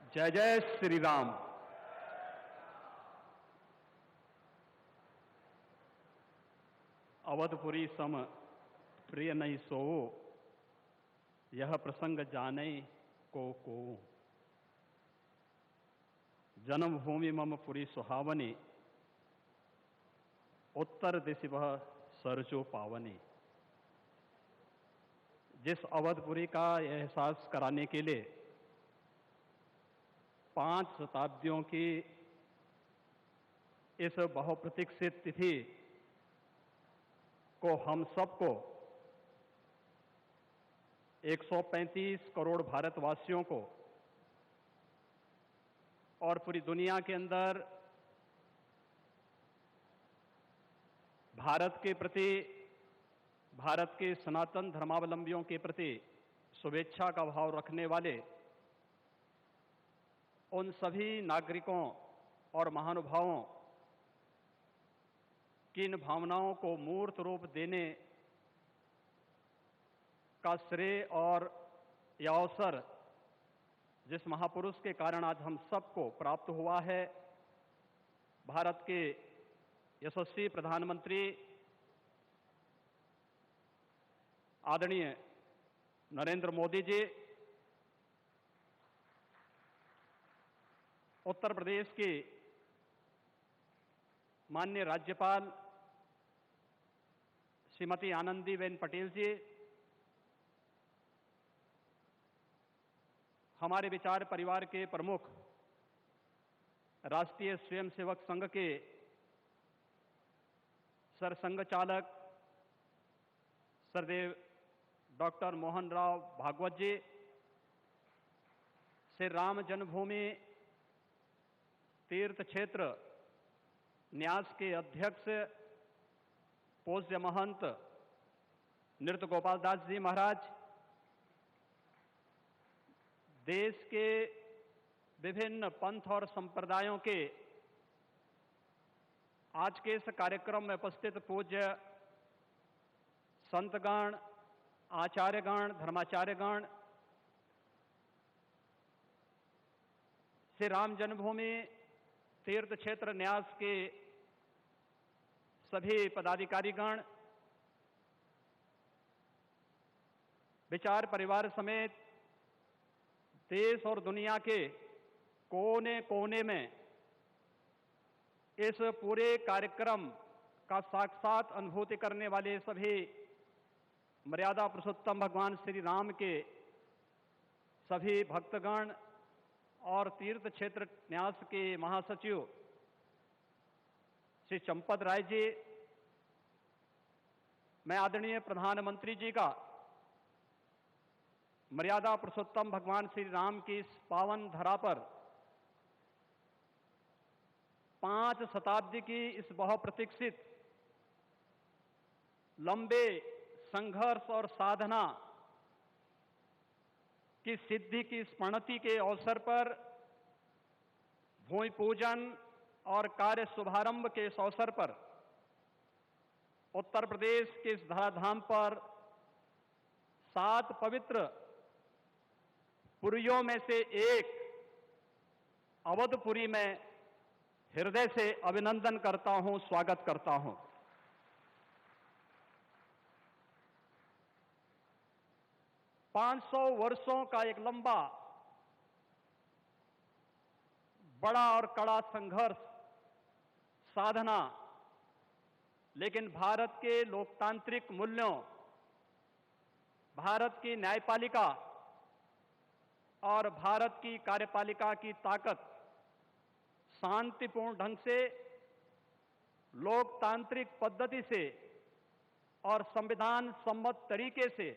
जय जय श्री राम। अवधपुरी सम प्रिय नहीं सोओ, यह प्रसंग जाने को। जन्मभूमि मम पुरी सुहावनी, उत्तर दिशि वह सरजो पावनी। जिस अवधपुरी का एहसास कराने के लिए 5 शताब्दियों की इस बहुप्रतीक्षित तिथि को हम सबको 135 करोड़ भारतवासियों को और पूरी दुनिया के अंदर भारत के प्रति, भारत के सनातन धर्मावलंबियों के प्रति शुभेच्छा का भाव रखने वाले उन सभी नागरिकों और महानुभावों की इन भावनाओं को मूर्त रूप देने का श्रेय और यह अवसर जिस महापुरुष के कारण आज हम सबको प्राप्त हुआ है, भारत के यशस्वी प्रधानमंत्री आदरणीय नरेंद्र मोदी जी, उत्तर प्रदेश की माननीय राज्यपाल श्रीमती आनंदीबेन पटेल जी, हमारे विचार परिवार के प्रमुख राष्ट्रीय स्वयंसेवक संघ के सरसंघ चालक सरदेव डॉक्टर मोहन राव भागवत जी, श्री राम जन्मभूमि तीर्थ क्षेत्र न्यास के अध्यक्ष पूज्य महंत नृत्य गोपाल दास जी महाराज, देश के विभिन्न पंथ और संप्रदायों के आज के इस कार्यक्रम में उपस्थित पूज्य संतगण, आचार्यगण, धर्माचार्यगण, श्री राम जन्मभूमि तीर्थ क्षेत्र न्यास के सभी पदाधिकारीगण, विचार परिवार समेत देश और दुनिया के कोने कोने में इस पूरे कार्यक्रम का साक्षात अनुभूति करने वाले सभी मर्यादा पुरुषोत्तम भगवान श्री राम के सभी भक्तगण और तीर्थ क्षेत्र न्यास के महासचिव श्री चंपत राय जी, मैं आदरणीय प्रधानमंत्री जी का मर्यादा पुरुषोत्तम भगवान श्री राम की इस पावन धरा पर 5 शताब्दी की इस बहुप्रतीक्षित लंबे संघर्ष और साधना की सिद्धि की स्मृति के अवसर पर भूमि पूजन और कार्य शुभारंभ के इस अवसर पर उत्तर प्रदेश के इस धराधाम पर 7 पवित्र पुरियों में से एक अवधपुरी में हृदय से अभिनंदन करता हूं, स्वागत करता हूं। पांच 500 वर्षों का एक लंबा, बड़ा और कड़ा संघर्ष, साधना, लेकिन भारत के लोकतांत्रिक मूल्यों, भारत की न्यायपालिका और भारत की कार्यपालिका की ताकत शांतिपूर्ण ढंग से, लोकतांत्रिक पद्धति से और संविधान सम्मत तरीके से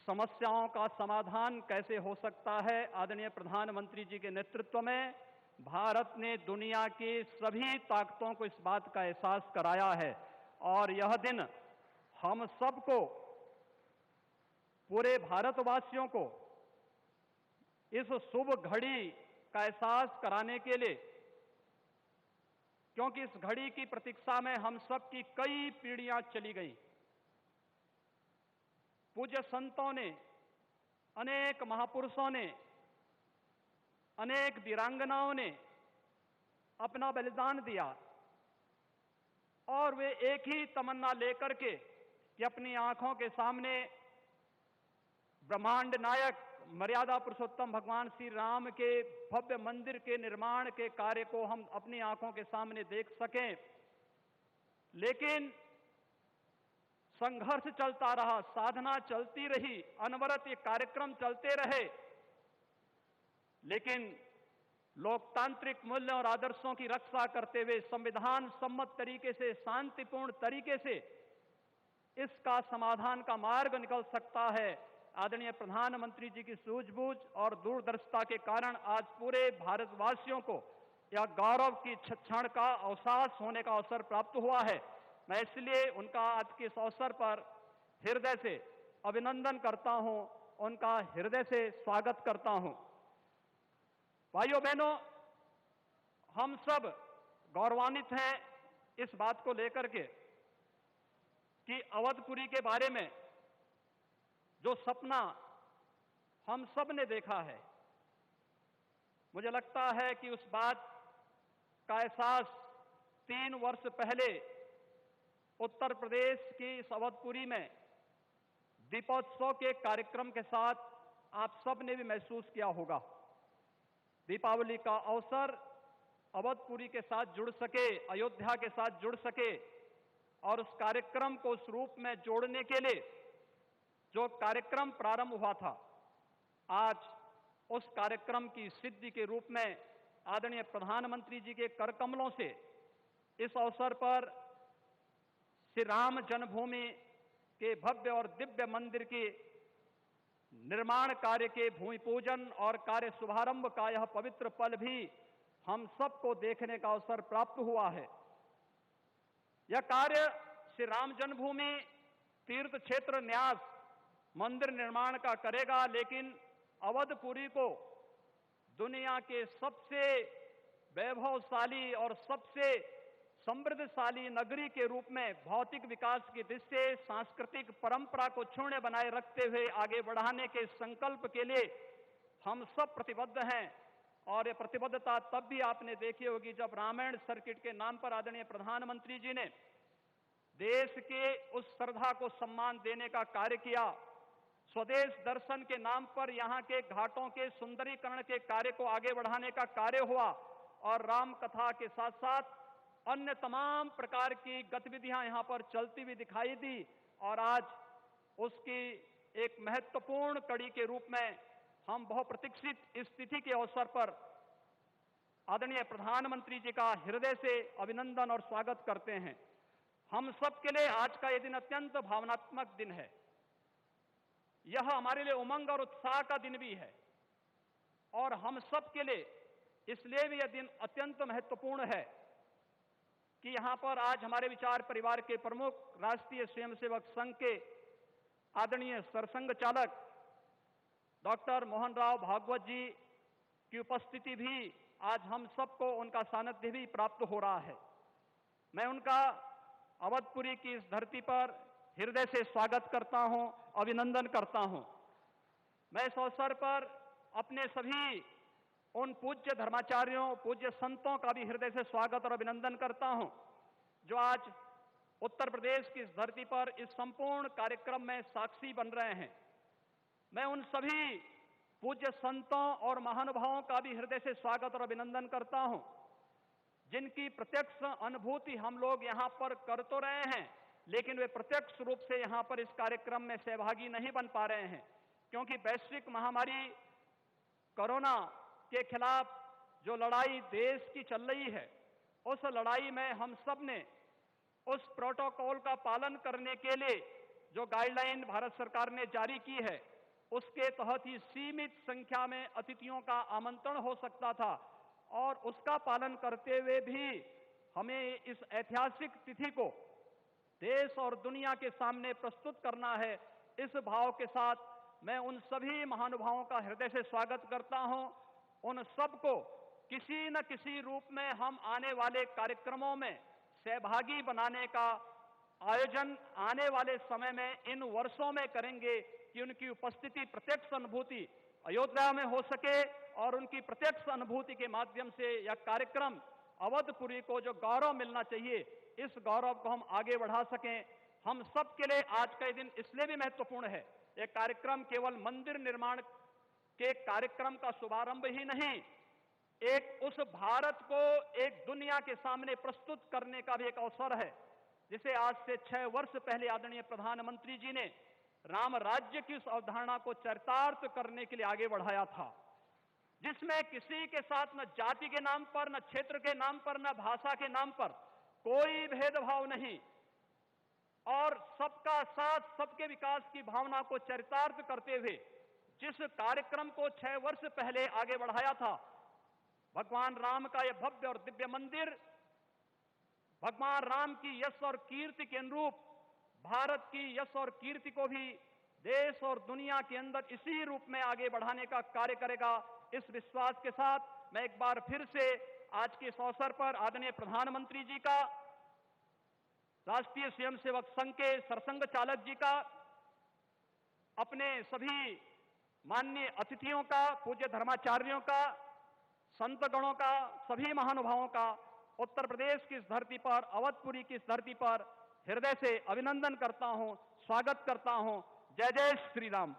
समस्याओं का समाधान कैसे हो सकता है, आदरणीय प्रधानमंत्री जी के नेतृत्व में भारत ने दुनिया की सभी ताकतों को इस बात का एहसास कराया है। और यह दिन हम सबको, पूरे भारतवासियों को इस शुभ घड़ी का एहसास कराने के लिए, क्योंकि इस घड़ी की प्रतीक्षा में हम सब की कई पीढ़ियां चली गई। पूज्य संतों ने, अनेक महापुरुषों ने अनेक वीरांगनाओं ने अपना बलिदान दिया और वे एक ही तमन्ना लेकर के कि अपनी आंखों के सामने ब्रह्मांड नायक मर्यादा पुरुषोत्तम भगवान श्री राम के भव्य मंदिर के निर्माण के कार्य को हम अपनी आंखों के सामने देख सकें। लेकिन संघर्ष चलता रहा, साधना चलती रही, अनवरत ये कार्यक्रम चलते रहे, लेकिन लोकतांत्रिक मूल्यों और आदर्शों की रक्षा करते हुए संविधान सम्मत तरीके से, शांतिपूर्ण तरीके से इसका समाधान का मार्ग निकल सकता है। आदरणीय प्रधानमंत्री जी की सूझबूझ और दूरदर्शिता के कारण आज पूरे भारतवासियों को यह गौरव की क्षण का अवकाश होने का अवसर प्राप्त हुआ है। मैं इसलिए उनका आज के इस अवसर पर हृदय से अभिनंदन करता हूं, उनका हृदय से स्वागत करता हूं। भाइयों बहनों, हम सब गौरवान्वित हैं इस बात को लेकर के कि अवधपुरी के बारे में जो सपना हम सब ने देखा है, मुझे लगता है कि उस बात का एहसास 3 वर्ष पहले उत्तर प्रदेश की इस अवधपुरी में दीपोत्सव के कार्यक्रम के साथ आप सब ने भी महसूस किया होगा। दीपावली का अवसर अवधपुरी के साथ जुड़ सके, अयोध्या के साथ जुड़ सके और उस कार्यक्रम को उस रूप में जोड़ने के लिए जो कार्यक्रम प्रारंभ हुआ था, आज उस कार्यक्रम की सिद्धि के रूप में आदरणीय प्रधानमंत्री जी के कर कमलों से इस अवसर पर श्री राम जन्मभूमि के भव्य और दिव्य मंदिर के निर्माण कार्य के भूमि पूजन और कार्य शुभारंभ का यह पवित्र पल भी हम सबको देखने का अवसर प्राप्त हुआ है। यह कार्य श्री राम जन्मभूमि तीर्थ क्षेत्र न्यास मंदिर निर्माण का करेगा, लेकिन अवधपुरी को दुनिया के सबसे वैभवशाली और सबसे समृद्धशाली नगरी के रूप में भौतिक विकास की दृष्टि से सांस्कृतिक परंपरा को क्षुण्ण बनाए रखते हुए आगे बढ़ाने के संकल्प के लिए हम सब प्रतिबद्ध हैं। और ये प्रतिबद्धता तब भी आपने देखी होगी जब रामायण सर्किट के नाम पर आदरणीय प्रधानमंत्री जी ने देश के उस श्रद्धा को सम्मान देने का कार्य किया। स्वदेश दर्शन के नाम पर यहाँ के घाटों के सुंदरीकरण के कार्य को आगे बढ़ाने का कार्य हुआ और राम कथा के साथ साथ अन्य तमाम प्रकार की गतिविधियां यहाँ पर चलती हुई दिखाई दी और आज उसकी एक महत्वपूर्ण कड़ी के रूप में हम बहुप्रतीक्षित इस तिथि के अवसर पर आदरणीय प्रधानमंत्री जी का हृदय से अभिनंदन और स्वागत करते हैं। हम सब के लिए आज का यह दिन अत्यंत भावनात्मक दिन है। यह हमारे लिए उमंग और उत्साह का दिन भी है और हम सब के लिए इसलिए भी यह दिन अत्यंत महत्वपूर्ण है कि यहां पर आज हमारे विचार परिवार के प्रमुख राष्ट्रीय स्वयंसेवक संघ के आदरणीय सरसंघ चालक डॉक्टर मोहन राव भागवत जी की उपस्थिति भी आज हम सबको उनका सानिध्य भी प्राप्त हो रहा है। मैं उनका अवधपुरी की इस धरती पर हृदय से स्वागत करता हूं, अभिनंदन करता हूं। मैं इस अवसर पर अपने सभी उन पूज्य धर्माचार्यों, पूज्य संतों का भी हृदय से स्वागत और अभिनंदन करता हूं जो आज उत्तर प्रदेश की इस धरती पर इस संपूर्ण कार्यक्रम में साक्षी बन रहे हैं। मैं उन सभी पूज्य संतों और महानुभावों का भी हृदय से स्वागत और अभिनंदन करता हूं जिनकी प्रत्यक्ष अनुभूति हम लोग यहां पर कर तो रहे हैं, लेकिन वे प्रत्यक्ष रूप से यहां पर इस कार्यक्रम में सहभागी नहीं बन पा रहे हैं क्योंकि वैश्विक महामारी कोरोना के खिलाफ जो लड़ाई देश की चल रही है, उस लड़ाई में हम सब ने उस प्रोटोकॉल का पालन करने के लिए जो गाइडलाइन भारत सरकार ने जारी की है, उसके तहत ही सीमित संख्या में अतिथियों का आमंत्रण हो सकता था और उसका पालन करते हुए भी हमें इस ऐतिहासिक तिथि को देश और दुनिया के सामने प्रस्तुत करना है। इस भाव के साथ मैं उन सभी महानुभावों का हृदय से स्वागत करता हूं। उन सबको किसी न किसी रूप में हम आने वाले कार्यक्रमों में सहभागी बनाने का आयोजन आने वाले समय में इन वर्षों में करेंगे कि उनकी उपस्थिति, प्रत्यक्ष अनुभूति अयोध्या में हो सके और उनकी प्रत्यक्ष अनुभूति के माध्यम से यह कार्यक्रम अवधपुरी को जो गौरव मिलना चाहिए, इस गौरव को हम आगे बढ़ा सकें। हम सब के लिए आज का दिन इसलिए भी महत्वपूर्ण है। यह कार्यक्रम केवल मंदिर निर्माण के कार्यक्रम का शुभारंभ ही नहीं, एक उस भारत को एक दुनिया के सामने प्रस्तुत करने का भी एक अवसर है, जिसे आज से 6 वर्ष पहले आदरणीय प्रधानमंत्री जी ने राम राज्य की उस अवधारणा को चरितार्थ करने के लिए आगे बढ़ाया था, जिसमें किसी के साथ न जाति के नाम पर, न क्षेत्र के नाम पर, न भाषा के नाम पर कोई भेदभाव नहीं, और सबका साथ, सबके विकास की भावना को चरितार्थ करते हुए जिस कार्यक्रम को 6 वर्ष पहले आगे बढ़ाया था, भगवान राम का यह भव्य और दिव्य मंदिर भगवान राम की यश और कीर्ति के अनुरूप भारत की यश और कीर्ति को भी देश और दुनिया के अंदर इसी रूप में आगे बढ़ाने का कार्य करेगा। इस विश्वास के साथ मैं एक बार फिर से आज के इस अवसर पर आदरणीय प्रधानमंत्री जी का, राष्ट्रीय स्वयंसेवक संघ के सरसंघ चालक जी का, अपने सभी माननीय अतिथियों का, पूज्य धर्माचार्यों का, संत गणों का, सभी महानुभावों का उत्तर प्रदेश की इस धरती पर, अवधपुरी की इस धरती पर हृदय से अभिनंदन करता हूं, स्वागत करता हूं। जय जय श्री राम।